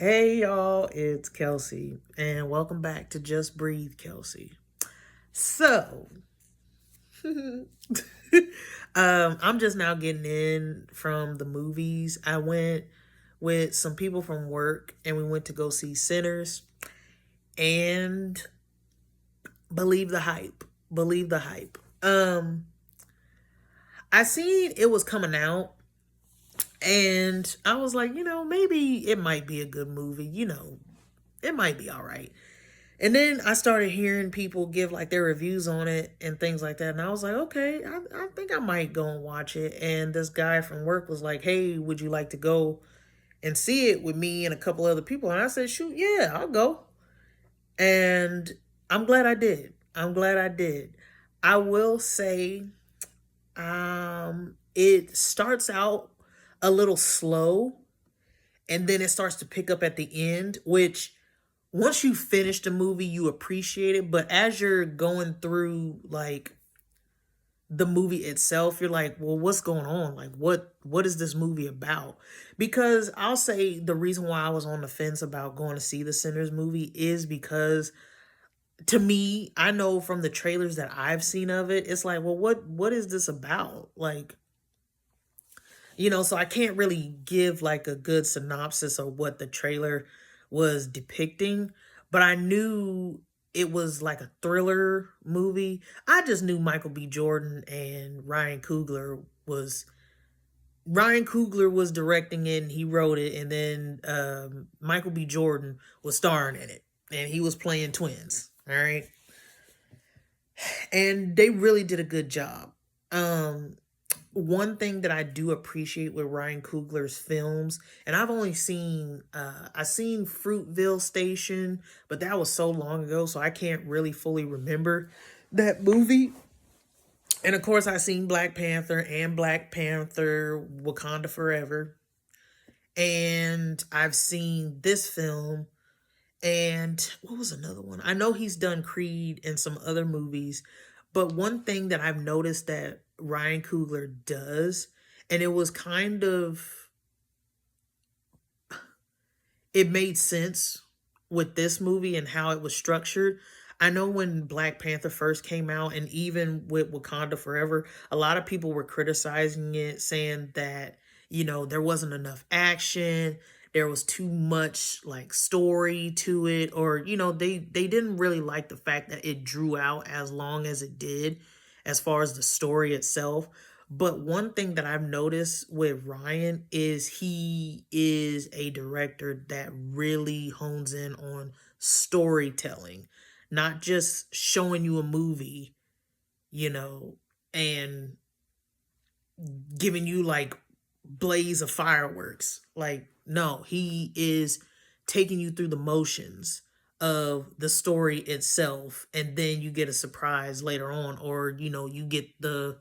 Hey y'all, it's Kelsey, and welcome back to Just Breathe, Kelsey. So, I'm just now getting in from the movies. I went with some people from work, and we went to go see Sinners. And believe the hype, believe the hype. I seen it was coming out, and I was like, maybe it might be a good movie. It might be all right. And then I started hearing people give like their reviews on it and things like that. And I was like, okay, I think I might go and watch it. And this guy from work was like, hey, would you like to go and see it with me and a couple other people? And I said, shoot, yeah, I'll go. And I'm glad I did. I'm glad I did. I will say, it starts out a little slow and then it starts to pick up at the end, which once you finish the movie, you appreciate it. But as you're going through like the movie itself, you're like, well, what's going on? Like what is this movie about? Because I'll say the reason why I was on the fence about going to see the Sinners movie is because to me, I know from the trailers that I've seen of it, it's like, well, what is this about? Like, so I can't really give like a good synopsis of what the trailer was depicting, but I knew it was like a thriller movie. I just knew Michael B. Jordan and Ryan Coogler was directing it and he wrote it, and then Michael B. Jordan was starring in it, and he was playing twins. All right, and they really did a good job. Um, One thing that I do appreciate with Ryan Coogler's films, and I've seen Fruitville Station, but that was so long ago, so I can't really fully remember that movie. And of course, I've seen Black Panther and Black Panther Wakanda Forever. And I've seen this film. And what was another one? I know he's done Creed and some other movies, but one thing that I've noticed that Ryan Coogler does, and it was kind of, it made sense with this movie and how it was structured. I know when Black Panther first came out, and even with Wakanda Forever, a lot of people were criticizing it, saying that, there wasn't enough action, there was too much like story to it, or, they didn't really like the fact that it drew out as long as it did as far as the story itself. But one thing that I've noticed with Ryan is he is a director that really hones in on storytelling, not just showing you a movie, you know, and giving you like blaze of fireworks. Like, no, he is taking you through the motions of the story itself, and then you get a surprise later on, or you get the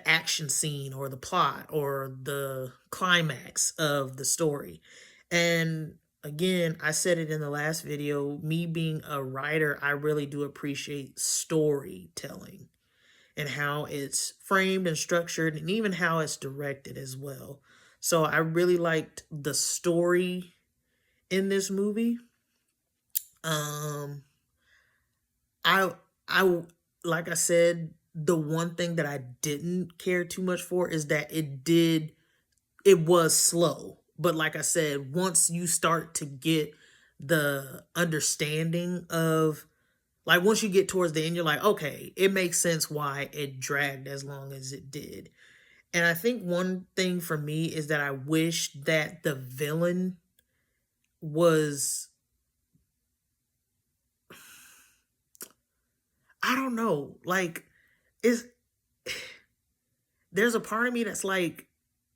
action scene or the plot or the climax of the story. And again, I said it in the last video, me being a writer, I really do appreciate storytelling and how it's framed and structured and even how it's directed as well. So I really liked the story in this movie. Um I I like I said, the one thing that I didn't care too much for is that it was slow. But like I said, once you start to get the understanding of, like, once you get towards the end, you're like, okay, it makes sense why it dragged as long as it did. And I think one thing for me is that I wish that the villain was, I don't know, like, is there's a part of me that's like,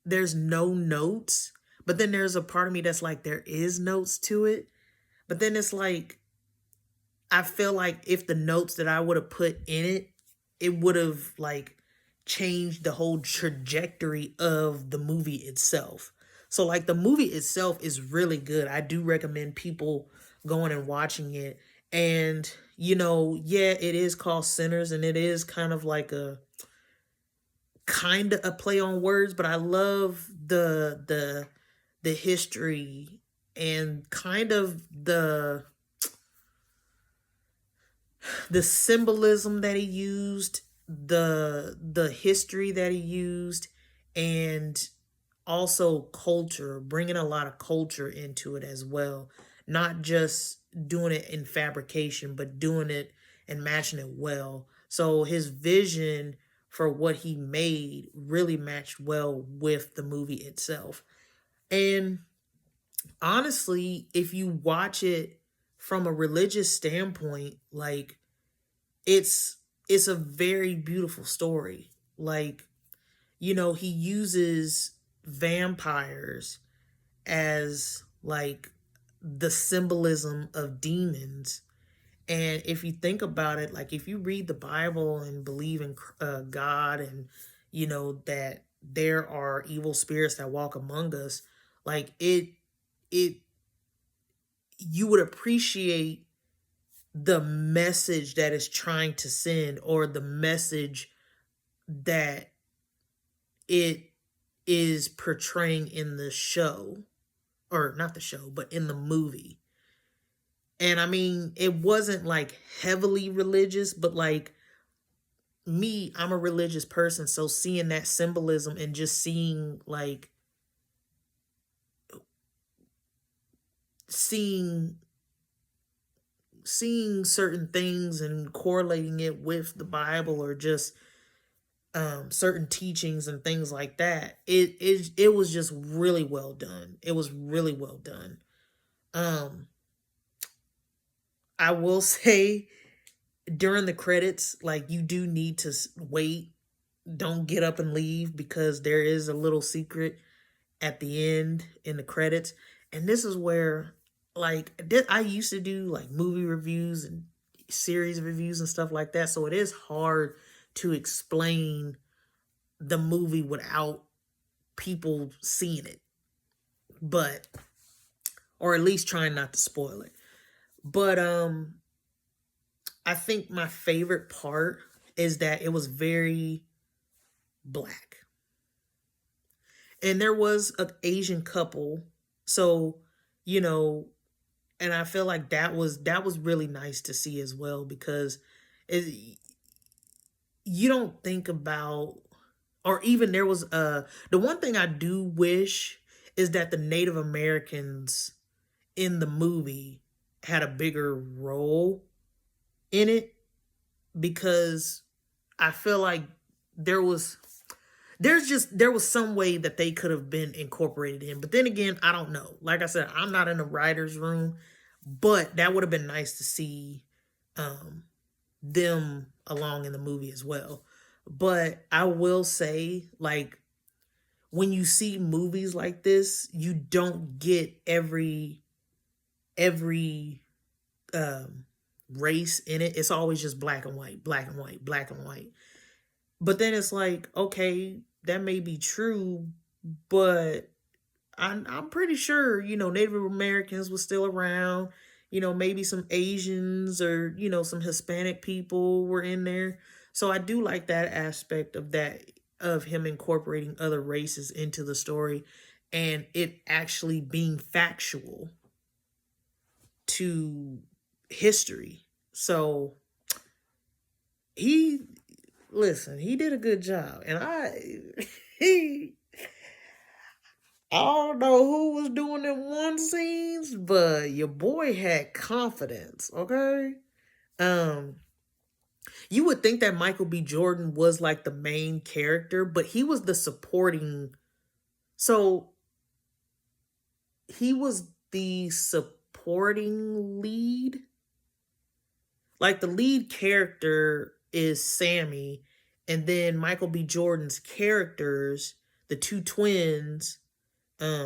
there's no notes, but then there's a part of me that's like, there is notes to it. But then it's like, I feel like if the notes that I would have put in it, it would have like changed the whole trajectory of the movie itself. So like the movie itself is really good. I do recommend people going and watching it. And yeah, it is called Sinners, and it is kind of a play on words, but I love the history and kind of the symbolism that he used, the history that he used, and also culture, bringing a lot of culture into it as well. Not just doing it in fabrication, but doing it and matching it well. So his vision for what he made really matched well with the movie itself. And honestly, if you watch it from a religious standpoint, like it's it's a very beautiful story. Like, he uses vampires as like the symbolism of demons. And if you think about it, like if you read the Bible and believe in God, and that there are evil spirits that walk among us, like it you would appreciate the message that is trying to send, or the message that it is portraying in the show, or not the show, but in the movie. And I mean, it wasn't like heavily religious, but like me, I'm a religious person. So seeing that symbolism and just seeing seeing certain things and correlating it with the Bible, or just certain teachings and things like that, it was just really well done. It was really well done. Um I will say, during the credits, like, you do need to wait. Don't get up and leave, because there is a little secret at the end in the credits. And this is where, like, I used to do like movie reviews and series reviews and stuff like that. So it is hard to explain the movie without people seeing it, but, or at least trying not to spoil it. But I think my favorite part is that it was very black. And there was an Asian couple. So, you know, and I feel like that was really nice to see as well, because it, you don't think about, or even there was the one thing I do wish is that the Native Americans in the movie had a bigger role in it, because I feel like there was there was some way that they could have been incorporated in. But then again, I don't know. Like I said, I'm not in the writer's room, but that would have been nice to see um them along in the movie as well. But I will say, like, when you see movies like this, you don't get every um race in it. It's always just black and white, black and white, black and white. But then it's like, okay, that may be true, but I'm pretty sure, Native Americans were still around. Maybe some Asians, or, some Hispanic people were in there. So I do like that aspect of that, of him incorporating other races into the story, and it actually being factual to history. So he listen, he did a good job. And he I don't know who was doing them one scenes, but your boy had confidence, okay? Um, you would think that Michael B. Jordan was like the main character, but he was the supporting. So he was the supporting lead. Like, the lead character is Sammy, and then Michael B. Jordan's characters, the two twins,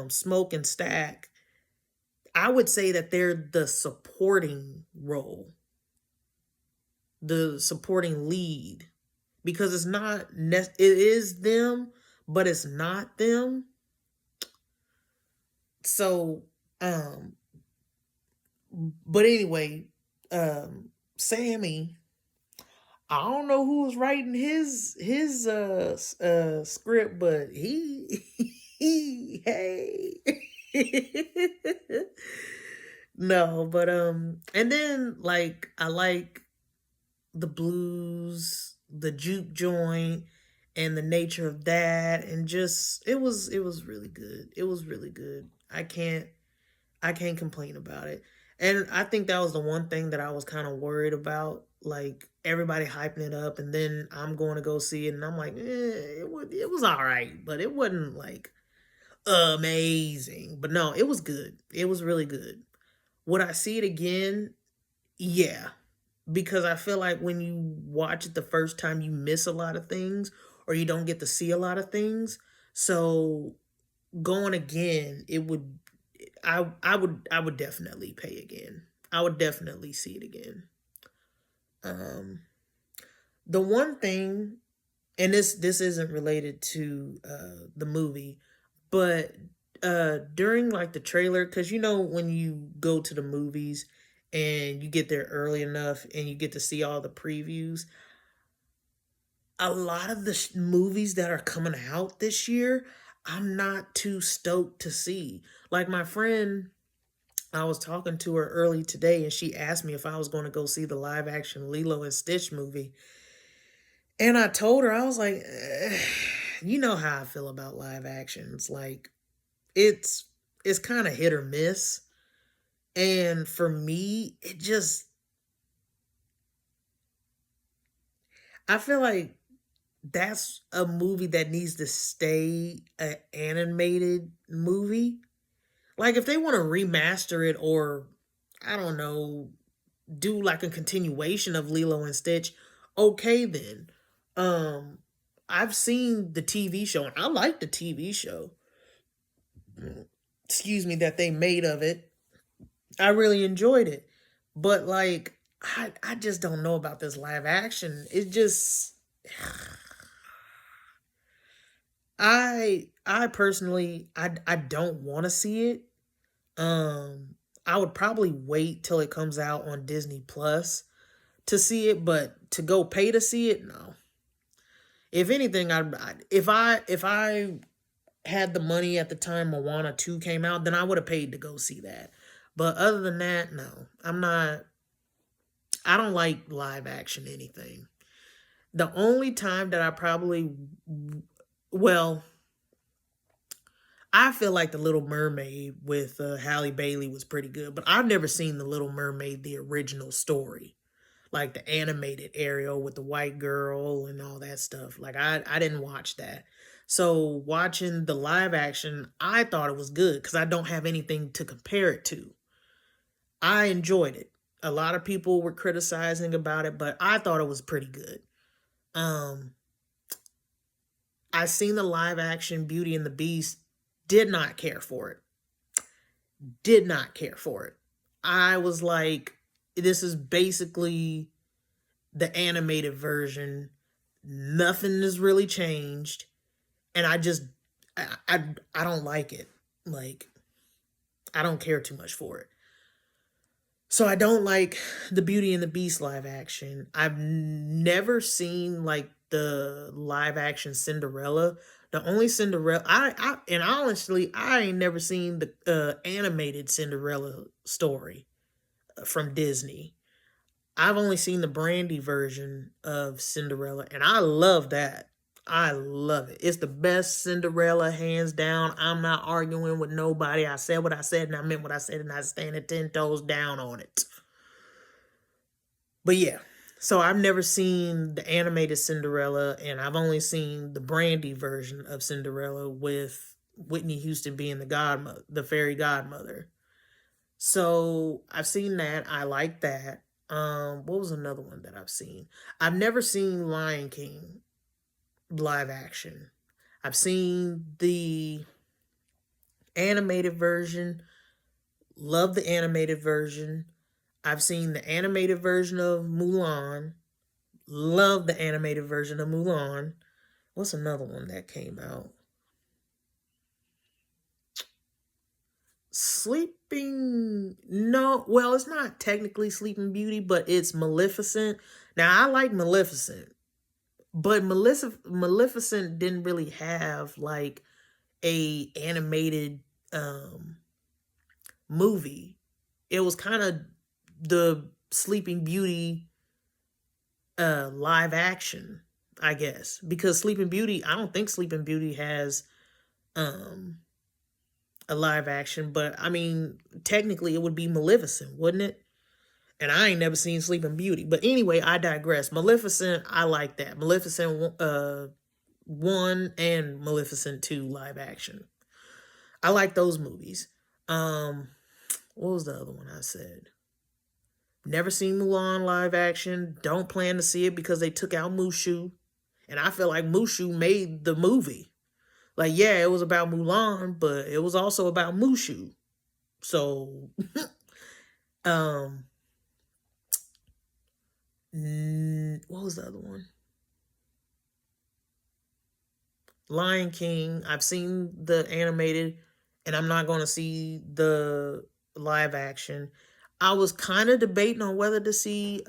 Smoke and Stack, I would say that they're the supporting role, the supporting lead, because it's not it is them, but it's not them. So, but anyway, Sammy, I don't know who was writing his script, but he hey. No, but and then like I like the blues, the juke joint, and the nature of that, and just it was really good. It was really good. I can't complain about it. And I think that was the one thing that I was kind of worried about, like everybody hyping it up, and then I'm going to go see it, and I'm like, it was all right, but it wasn't like amazing. But no, it was good. It was really good. Would I see it again? Yeah, because I feel like when you watch it the first time, you miss a lot of things, or you don't get to see a lot of things. So going again, it would I would definitely pay again. I would definitely see it again. Um the one thing, and this isn't related to the movie, but during like the trailer, cuz when you go to the movies and you get there early enough and you get to see all the previews, a lot of the movies that are coming out this year, I'm not too stoked to see. Like my friend, I was talking to her early today and she asked me if I was going to go see the live action Lilo and Stitch movie. And I told her, I was like, you know how I feel about live actions. Like it's it's kind of hit or miss. And for me, I feel like that's a movie that needs to stay an animated movie. Like if they want to remaster it, or I don't know, do like a continuation of Lilo and Stitch, okay then. Um I've seen the TV show and I like the TV show. Excuse me, that they made of it. I really enjoyed it. But like I just don't know about this live action. It just I personally I don't want to see it. I would probably wait till it comes out on Disney Plus to see it, but to go pay to see it, no. If anything, if I had the money at the time Moana 2 came out, then I would have paid to go see that. But other than that, no. I don't like live action anything. The only time that I probably well, I feel like the Little Mermaid with Halle Bailey was pretty good, but I've never seen the Little Mermaid the original story, like the animated Ariel with the white girl and all that stuff. Like I didn't watch that. So watching the live action, I thought it was good because I don't have anything to compare it to. I enjoyed it. A lot of people were criticizing about it, but I thought it was pretty good. Um, I seen the live action Beauty and the Beast, did not care for it. Did not care for it. I was like, this is basically the animated version. Nothing has really changed, and I don't like it. Like I don't care too much for it. So I don't like the Beauty and the Beast live action. I've never seen like the live action Cinderella. The only Cinderella and honestly I ain't never seen the animated Cinderella story from Disney. I've only seen the Brandy version of Cinderella, and I love that. I love it. It's the best Cinderella, hands down. I'm not arguing with nobody. I said what I said, and I meant what I said, and I stand at 10 toes down on it. But yeah, so I've never seen the animated Cinderella, and I've only seen the Brandy version of Cinderella with Whitney Houston being the godmother, the fairy godmother. So I've seen that. I like that. What was another one that I've seen? I've never seen Lion King live action. I've seen the animated version. Love the animated version. I've seen the animated version of Mulan. Love the animated version of Mulan. What's another one that came out? Sleeping, no, well, it's not technically Sleeping Beauty, but it's Maleficent. Now I like Maleficent, but Maleficent didn't really have like a animated movie. It was kind of the Sleeping Beauty live action, I guess. Because Sleeping Beauty, I don't think Sleeping Beauty has um a live action, but I mean, technically it would be Maleficent, wouldn't it? And I ain't never seen Sleeping Beauty. But anyway, I digress. Maleficent, I like that. Maleficent 1 and Maleficent 2 live action. I like those movies. What was the other one I said? Never seen Mulan live action. Don't plan to see it because they took out Mushu. And I feel like Mushu made the movie. Like, yeah, it was about Mulan, but it was also about Mushu. So, um, what was the other one? Lion King. I've seen the animated, and I'm not going to see the live action. I was kind of debating on whether to see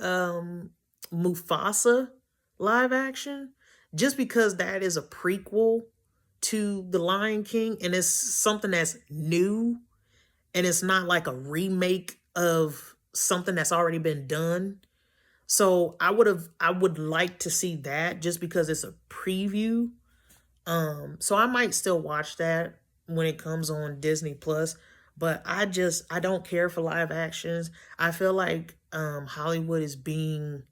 Mufasa live action, just because that is a prequel to The Lion King, and it's something that's new, and it's not like a remake of something that's already been done. So I would like to see that just because it's a preview. So I might still watch that when it comes on Disney Plus, but I don't care for live actions. I feel like Hollywood is being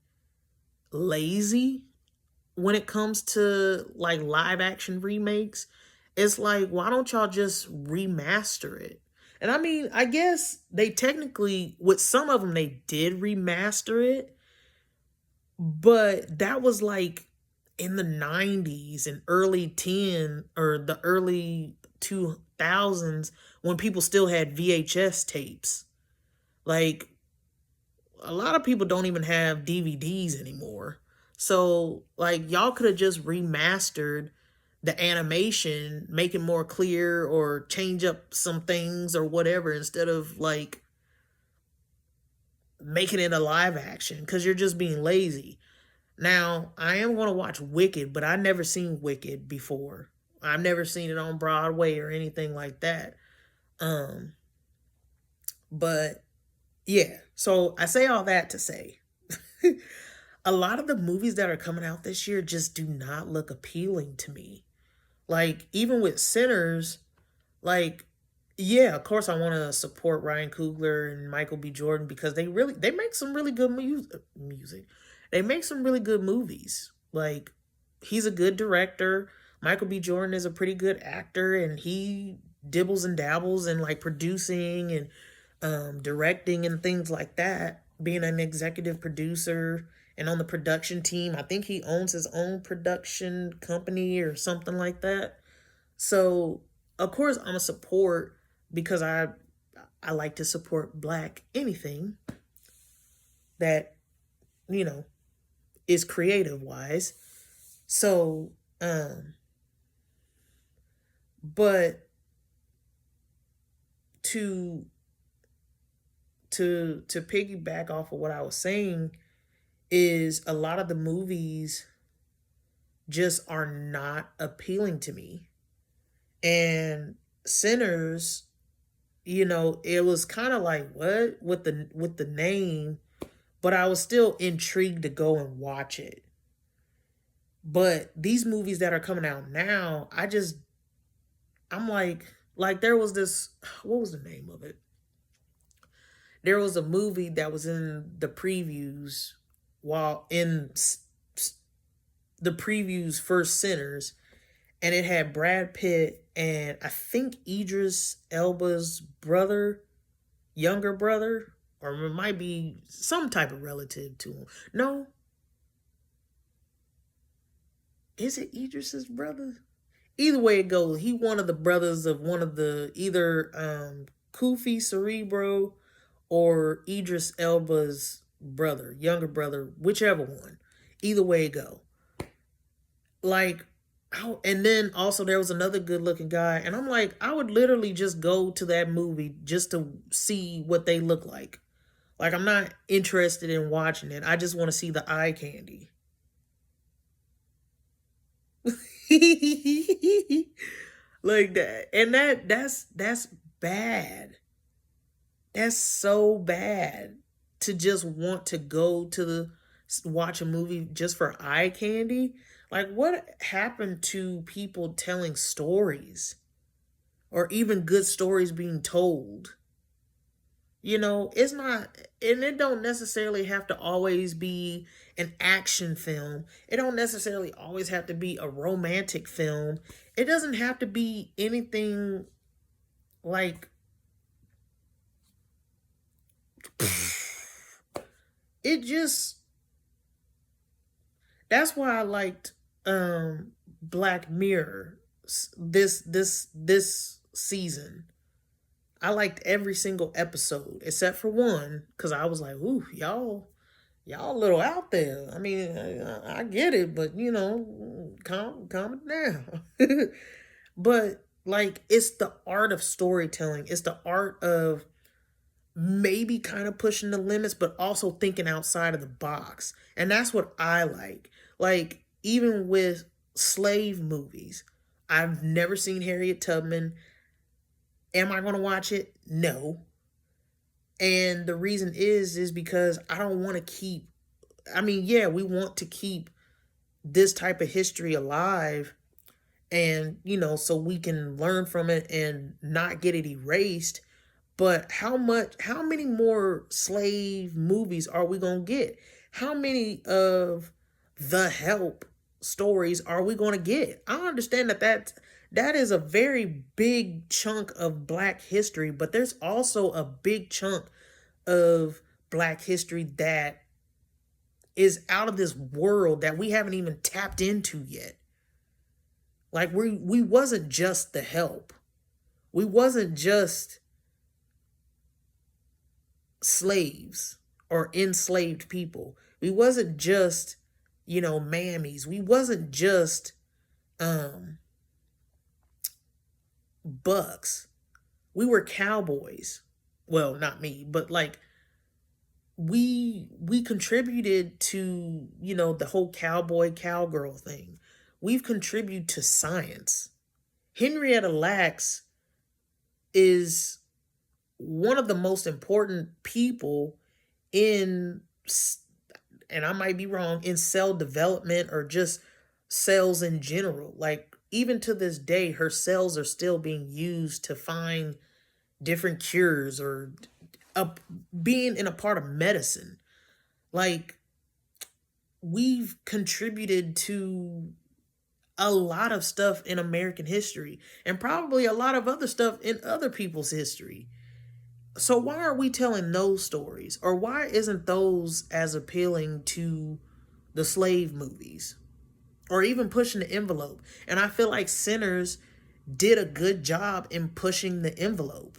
lazy when it comes to like live action remakes. It's like, why don't y'all just remaster it? And I mean, I guess they technically, with some of them, they did remaster it, but that was like in the 90s and early 10 or the early 2000s when people still had VHS tapes. Like, a lot of people don't even have DVDs anymore. So, like, y'all could have just remastered the animation, make it more clear or change up some things or whatever instead of like making it a live action because you're just being lazy. Now, I am going to watch Wicked, but I've never seen Wicked before. I've never seen it on Broadway or anything like that. Um, but yeah, so I say all that to say a lot of the movies that are coming out this year just do not look appealing to me. Like, even with Sinners, like, yeah, of course I want to support Ryan Coogler and Michael B. Jordan because they make some really good music. They make some really good movies. Like, he's a good director. Michael B. Jordan is a pretty good actor, and he dibbles and dabbles in like producing and directing and things like that. Being an executive producer and on the production team, I think he owns his own production company or something like that. So of course I'm a support because I like to support black anything that you know is creative wise. So but to to piggyback off of what I was saying is a lot of the movies just are not appealing to me. And Sinners, it was kind of like what with the name, but I was still intrigued to go and watch it. But these movies that are coming out now, I'm like there was this, what was the name of it? There was a movie that was in the previews while in the previews for Sinners, and it had Brad Pitt and I think Idris Elba's brother, younger brother, or it might be some type of relative to him. No, is it Idris's brother? Either way it goes, he one of the brothers of one of the either Kufi Cerebro or Idris Elba's brother, younger brother, whichever one. Either way it go. Like, oh, and then also there was another good looking guy, and I'm like, I would literally just go to that movie just to see what they look like. Like, I'm not interested in watching it. I just want to see the eye candy. Like that. And that's bad. That's so bad to just want to go to the watch a movie just for eye candy. Like, what happened to people telling stories or even good stories being told? You know, it's not, and it don't necessarily have to always be an action film. It don't necessarily always have to be a romantic film. It doesn't have to be anything like it just that's why I liked Black Mirror this season. I liked every single episode except for one cuz I was like, "Ooh, y'all a little out there." I mean, I get it, but you know, calm it down. But like it's the art of storytelling. It's the art of maybe kind of pushing the limits, but also thinking outside of the box. And that's what I like. Like, even with slave movies, I've never seen Harriet Tubman. Am I going to watch it? No. And the reason is because I don't want to keep, I mean, yeah, we want to keep this type of history alive and, you know, so we can learn from it and not get it erased. But how many more slave movies are we going to get? How many of the help stories are we going to get? I understand that is a very big chunk of Black history, but there's also a big chunk of Black history that is out of this world that we haven't even tapped into yet. Like we wasn't just the help. We wasn't just slaves or enslaved people. We wasn't just, you know, mammies. We wasn't just bucks. We were cowboys. Well, not me, but like we contributed to, you know, the whole cowboy cowgirl thing. We've contributed to science. Henrietta Lacks is one of the most important people in, and I might be wrong, in cell development or just cells in general. Like, even to this day, her cells are still being used to find different cures or being in a part of medicine. Like, we've contributed to a lot of stuff in American history and probably a lot of other stuff in other people's history. So why are we telling those stories? Or why isn't those as appealing to the slave movies? Or even pushing the envelope? And I feel like Sinners did a good job in pushing the envelope.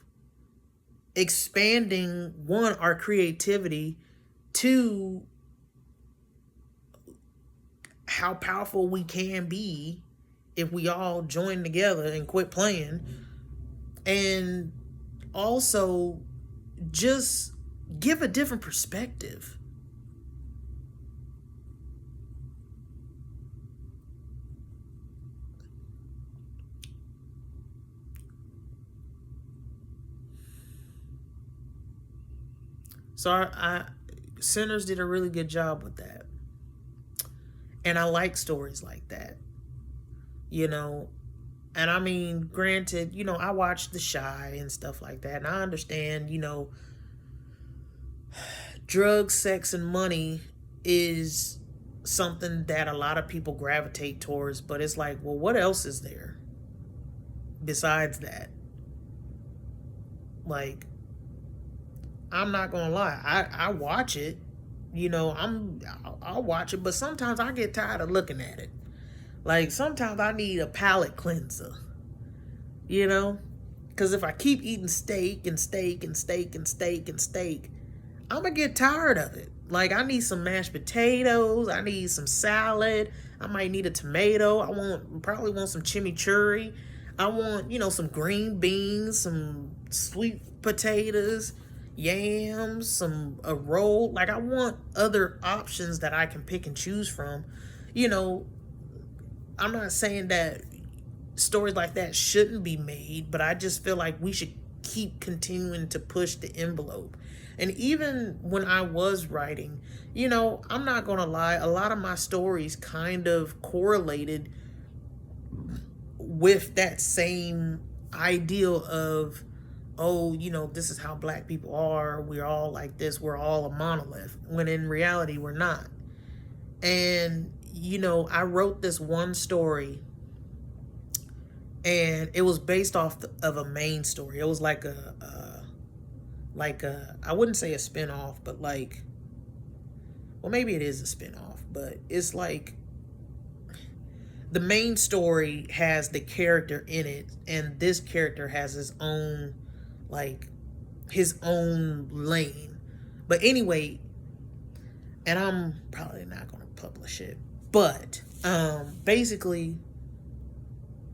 Expanding, one, our creativity, two, how powerful we can be if we all join together and quit playing. And also just give a different perspective. So I Sinners did a really good job with that. And I like stories like that. You know, and I mean, granted, you know, I watched The Chi and stuff like that. And I understand, you know, drugs, sex, and money is something that a lot of people gravitate towards. But it's like, well, what else is there besides that? Like, I'm not gonna lie, I watch it. You know, I'll watch it, but sometimes I get tired of looking at it. Like, sometimes I need a palate cleanser. You know, because if I keep eating steak and steak and steak and steak and steak, I'm gonna get tired of it. Like, I need some mashed potatoes. I need some salad. I might need a tomato. Probably want some chimichurri. I want, you know, some green beans, some sweet potatoes, yams, a roll. Like, I want other options that I can pick and choose from. You know, I'm not saying that stories like that shouldn't be made, but I just feel like we should keep continuing to push the envelope. And even when I was writing, I'm not going to lie, a lot of my stories kind of correlated with that same ideal of, oh, this is how black people are. We're all like this. We're all a monolith. When in reality, we're not. And, I wrote this one story, and it was based off of a main story. It was like I wouldn't say a spinoff, but like, well, maybe it is a spinoff, but it's like the main story has the character in it, and this character has his own lane. But anyway, and I'm probably not going to publish it, but basically,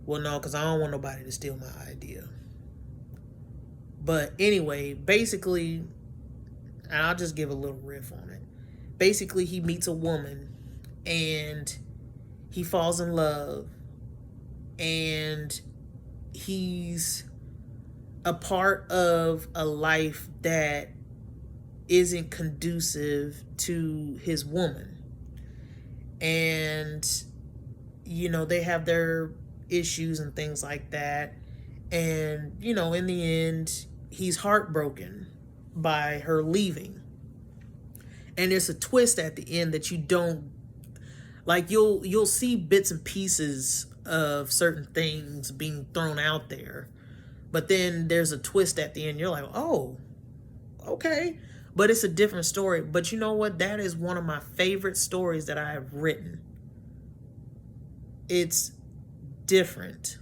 well, no, because I don't want nobody to steal my idea. But anyway, basically, and I'll just give a little riff on it. Basically, he meets a woman, and he falls in love, and he's a part of a life that isn't conducive to his woman. And, they have their issues and things like that. And, in the end, he's heartbroken by her leaving. And there's a twist at the end that you don't like. You'll see bits and pieces of certain things being thrown out there, but then there's a twist at the end. You're like, oh, okay, but it's a different story. But you know what? That is one of my favorite stories that I have written. It's different,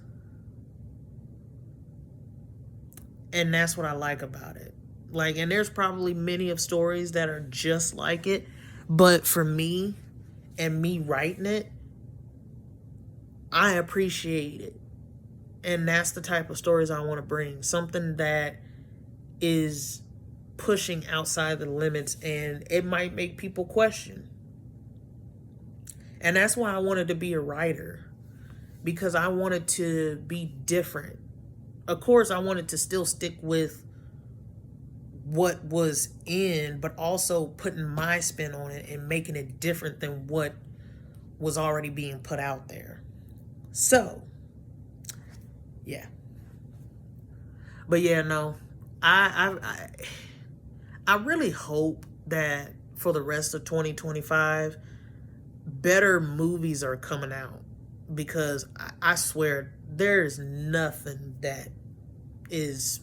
and that's what I like about it. Like, and there's probably many of stories that are just like it, but for me and me writing it, I appreciate it. And that's the type of stories I want to bring. Something that is pushing outside the limits, and it might make people question. And that's why I wanted to be a writer, because I wanted to be different. Of course, I wanted to still stick with what was in, but also putting my spin on it and making it different than what was already being put out there. So, yeah. But yeah, no, I really hope that for the rest of 2025, better movies are coming out, because I swear there's nothing that is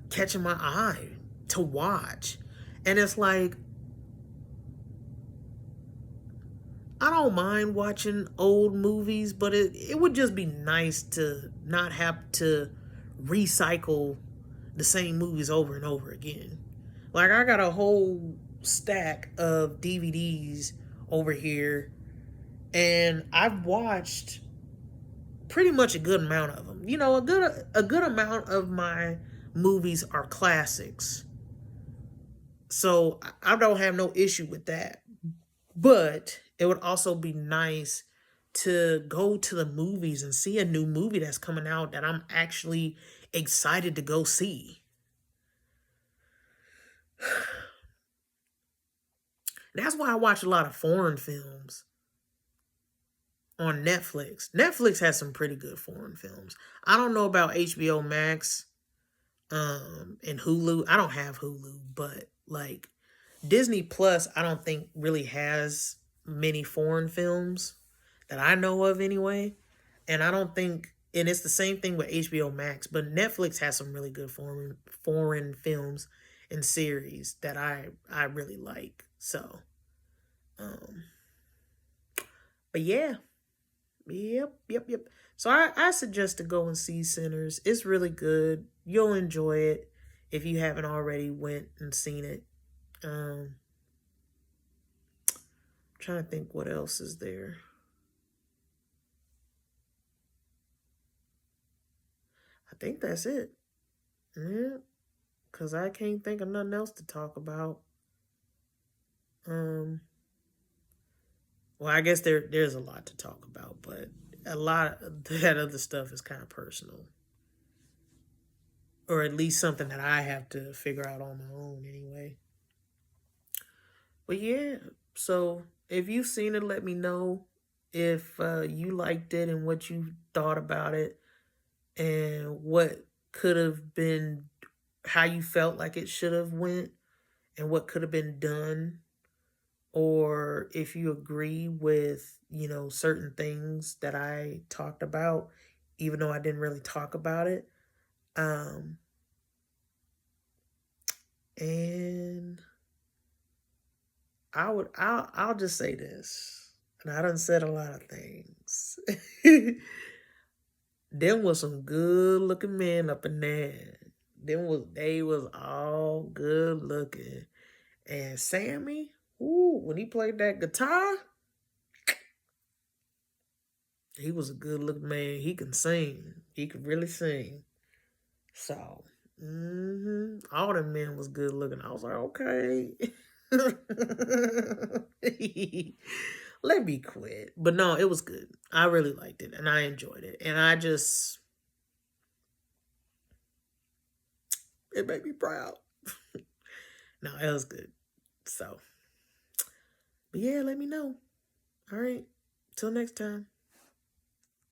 catching my eye to watch. And it's like, I don't mind watching old movies, but it would just be nice to not have to recycle the same movies over and over again. Like, I got a whole stack of DVDs over here, and I've watched pretty much a good amount of them. A good amount of my movies are classics. So I don't have no issue with that. But it would also be nice to go to the movies and see a new movie that's coming out that I'm actually excited to go see. That's why I watch a lot of foreign films on Netflix. Netflix has some pretty good foreign films. I don't know about HBO Max and Hulu. I don't have Hulu, but like Disney Plus, I don't think really has many foreign films that I know of anyway. And I don't think, and it's the same thing with HBO Max, but Netflix has some really good foreign films and series that I really like. So, but yeah, yep. So I suggest to go and see Sinners. It's really good. You'll enjoy it if you haven't already went and seen it. I'm trying to think what else is there. I think that's it. Yeah, because I can't think of nothing else to talk about. Well, I guess there's a lot to talk about, but a lot of that other stuff is kind of personal. or at least something that I have to figure out on my own anyway. But yeah, so if you've seen it, let me know if you liked it and what you thought about it and what could have been, how you felt like it should have went and what could have been done, or if you agree with, certain things that I talked about, even though I didn't really talk about it. Um, and I'll just say this, and I done said a lot of things. Them was some good looking men up in there. They was all good looking. And Sammy, ooh, when he played that guitar, he was a good looking man. He can sing. He could really sing. So, all them men was good looking. I was like, okay. Let me quit. But no, it was good. I really liked it and I enjoyed it. And it made me proud. No, it was good. So, but yeah, let me know. All right. Till next time.